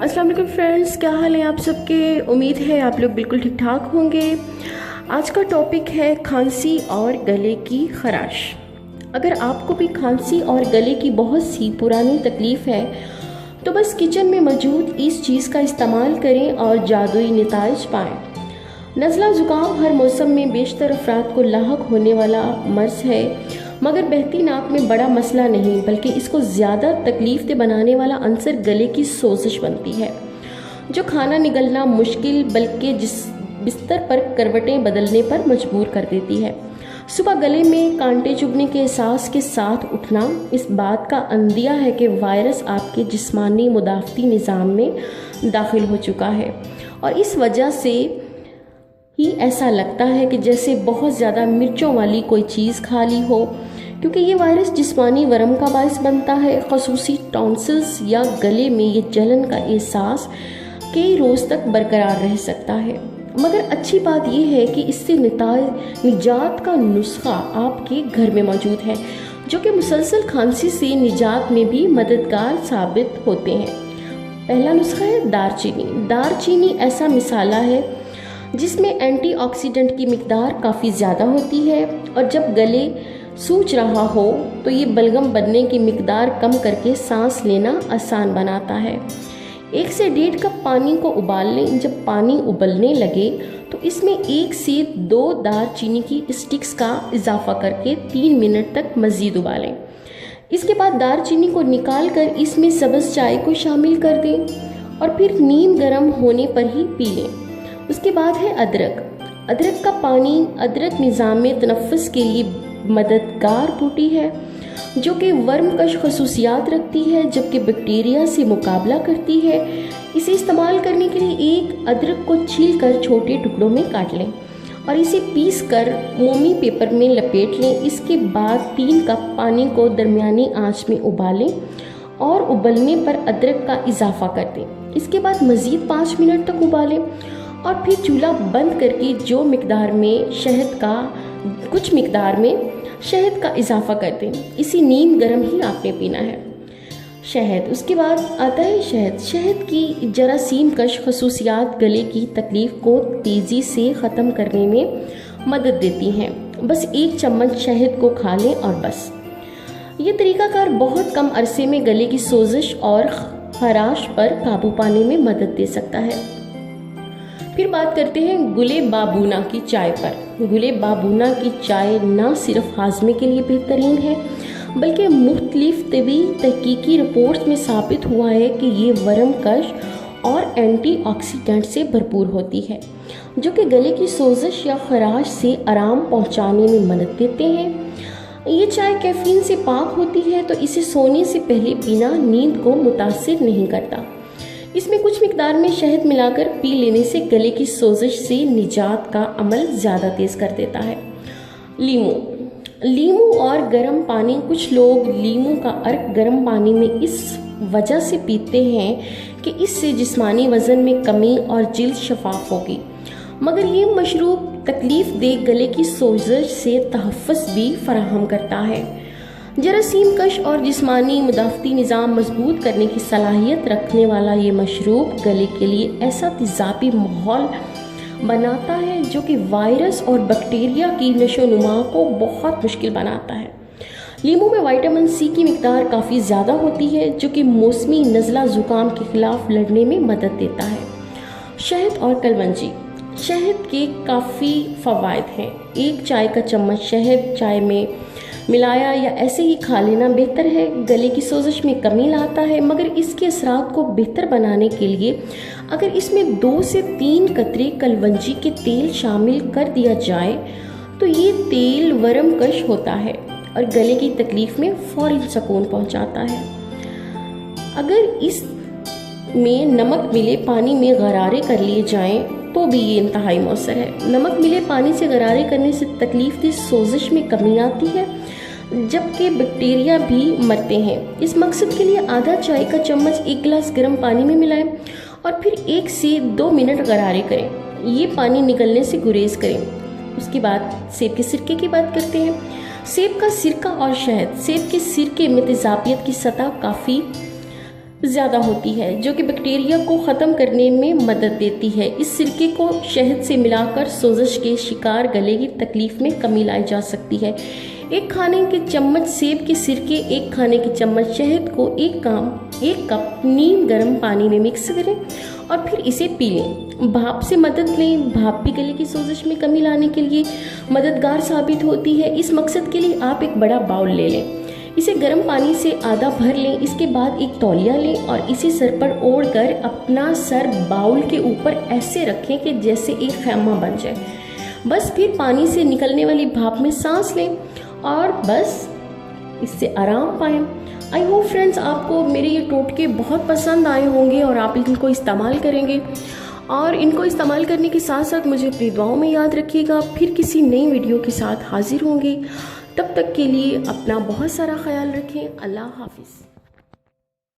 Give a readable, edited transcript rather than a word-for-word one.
अस्सलाम वालेकुम फ्रेंड्स, क्या हाल है आप सबके। उम्मीद है आप लोग बिल्कुल ठीक ठाक होंगे। आज का टॉपिक है खांसी और गले की खराश। अगर आपको भी खांसी और गले की बहुत सी पुरानी तकलीफ़ है तो बस किचन में मौजूद इस चीज़ का इस्तेमाल करें और जादुई नताइज पाएँ। नज़ला ज़ुकाम हर मौसम में बेशतर अफराद को लाहक होने वाला मर्ज है, मगर बहती नाक में बड़ा मसला नहीं बल्कि इसको ज़्यादा तकलीफ दे बनाने वाला अंसर गले की सोजिश बनती है, जो खाना निगलना मुश्किल बल्कि जिस बिस्तर पर करवटें बदलने पर मजबूर कर देती है। सुबह गले में कांटे चुभने के एहसास के साथ उठना इस बात का अंदिया है कि वायरस आपके जिस्मानी मुदाफ़ती निज़ाम में दाखिल हो चुका है, और इस वजह से ही ऐसा लगता है कि जैसे बहुत ज़्यादा मिर्चों वाली कोई चीज़ खा ली हो, क्योंकि ये वायरस जिस्मानी वरम का बायस बनता है। खसूसी टॉन्सिल्स या गले में ये जलन का एहसास कई रोज़ तक बरकरार रह सकता है, मगर अच्छी बात यह है कि इससे निजात का नुस्खा आपके घर में मौजूद है, जो कि मुसलसल खांसी से निजात में भी मददगार साबित होते हैं। पहला नुस्खा है दारचीनी। दारचीनी ऐसा मिसाला है जिसमें एंटीऑक्सीडेंट की मिकदार काफ़ी ज़्यादा होती है, और जब गले सूज रहा हो तो ये बलगम बनने की मिकदार कम करके सांस लेना आसान बनाता है। 1 से 1.5 कप पानी को उबाल लें। जब पानी उबलने लगे तो इसमें 1 से 2 दारचीनी की स्टिक्स का इजाफा करके 3 मिनट तक मज़ीद उबालें। इसके बाद दारचीनी को निकाल कर इसमें सब्ज़ चाय को शामिल कर दें और फिर नींद गर्म होने पर ही पी लें। उसके बाद है अदरक। अदरक का पानी अदरक निज़ाम में तनफ़्फ़ुस के लिए मददगार बूटी है, जो कि वर्मकश खसूसियात रखती है जबकि बैक्टीरिया से मुकाबला करती है। इसे इस्तेमाल करने के लिए एक अदरक को छील कर छोटे टुकड़ों में काट लें और इसे पीस कर मोमी पेपर में लपेट लें। इसके बाद 3 कप पानी को दरमियानी आंच में उबालें और उबलने पर अदरक का इजाफा कर दें। इसके बाद मज़ीद 5 मिनट तक उबालें और फिर चूल्हा बंद करके कुछ मिकदार में शहद का इजाफा कर दें। इसी नींद गर्म ही आपने पीना है। शहद, उसके बाद आता है शहद। शहद की जरासीम कश खसूसियात गले की तकलीफ़ को तेज़ी से ख़त्म करने में मदद देती हैं। बस 1 चम्मच शहद को खा लें और बस। ये तरीक़ाकार बहुत कम अरसे में गले की सोजिश और खराश पर काबू पाने में मदद दे सकता है। फिर बात करते हैं गुले बाबूना की चाय पर। गुले बाबूना की चाय न सिर्फ हाजमे के लिए बेहतरीन है बल्कि मुख्तलिफ तबी तहकीकी रिपोर्ट्स में साबित हुआ है कि ये वर्मकश और एंटीऑक्सीडेंट से भरपूर होती है, जो कि गले की सोजिश या खराश से आराम पहुंचाने में मदद देते हैं। ये चाय कैफीन से पाक होती है, तो इसे सोने से पहले पीना नींद को मुतासिर नहीं करता। इसमें कुछ मिकदार में शहद मिलाकर पी लेने से गले की सोजिश से निजात का अमल ज़्यादा तेज़ कर देता है। लीमू और गर्म पानी। कुछ लोग लीमू का अर्क गर्म पानी में इस वजह से पीते हैं कि इससे जिस्मानी वज़न में कमी और जिल्द शफाफ होगी, मगर ये मशरूब तकलीफ़ दे गले की सोजिश से तहफ़्फ़ुज़ भी फराहम करता है। जरासीम कश और जिस्मानी मुदाफ़ती निज़ाम मजबूत करने की सलाहियत रखने वाला ये मशरूब गले के लिए ऐसा तेज़ाबी माहौल बनाता है जो कि वायरस और बैक्टीरिया की नशोनुमा को बहुत मुश्किल बनाता है। लीमू में विटामिन सी की मिकदार काफ़ी ज़्यादा होती है, जो कि मौसमी नज़ला ज़ुकाम के ख़िलाफ़ लड़ने में मदद देता है। शहद और कलवंजी। शहद के काफ़ी फ़वाइद हैं। 1 चाय का चम्मच शहद चाय में मिलाया या ऐसे ही खा लेना बेहतर है। गले की सोजिश में कमी लाता है, मगर इसके असरात को बेहतर बनाने के लिए अगर इसमें 2 से 3 कतरे कलवंजी के तेल शामिल कर दिया जाए तो ये तेल वर्मकश होता है और गले की तकलीफ़ में फ़ौरन सुकून पहुंचाता है। अगर इसमें नमक मिले पानी में गरारे कर लिए जाएं तो भी ये इंतहाई मौसर है। नमक मिले पानी से गरारे करने से तकलीफ दी सोजिश में कमी आती है, जबकि बैक्टीरिया भी मरते हैं। इस मकसद के लिए आधा चाय का चम्मच 1 गिलास गर्म पानी में मिलाएं और फिर 1 से 2 मिनट गरारे करें। ये पानी निकलने से गुरेज करें। उसके बाद सेब के सिरके की बात करते हैं। सेब का सिरका और शहद। सेब के सिरके में तेज़ाबियत की सतह काफ़ी ज़्यादा होती है जो कि बैक्टीरिया को ख़त्म करने में मदद देती है। इस सिरके को शहद से मिलाकर सोजश के शिकार गले की तकलीफ़ में कमी लाई जा सकती है। एक खाने के चम्मच सेब के सिरके, एक खाने के चम्मच शहद को एक कप नीम गर्म पानी में मिक्स करें और फिर इसे पी लें। भाप से मदद लें। भाप भी गले की सोजश में कमी लाने के लिए मददगार साबित होती है। इस मकसद के लिए आप एक बड़ा बाउल ले लें, इसे गर्म पानी से आधा भर लें। इसके बाद एक तौलिया लें और इसे सर पर ओढ़कर अपना सर बाउल के ऊपर ऐसे रखें कि जैसे एक खैमा बन जाए। बस फिर पानी से निकलने वाली भाप में सांस लें और बस इससे आराम पाएं। आई होप फ्रेंड्स आपको मेरे ये टोटके बहुत पसंद आए होंगे और आप इनको इस्तेमाल करेंगे, और इनको इस्तेमाल करने के साथ साथ मुझे अपनी दुआओं में याद रखिएगा। फिर किसी नई वीडियो के साथ हाजिर होंगे। तब तक के लिए अपना बहुत सारा ख्याल रखें। अल्लाह हाफिज़।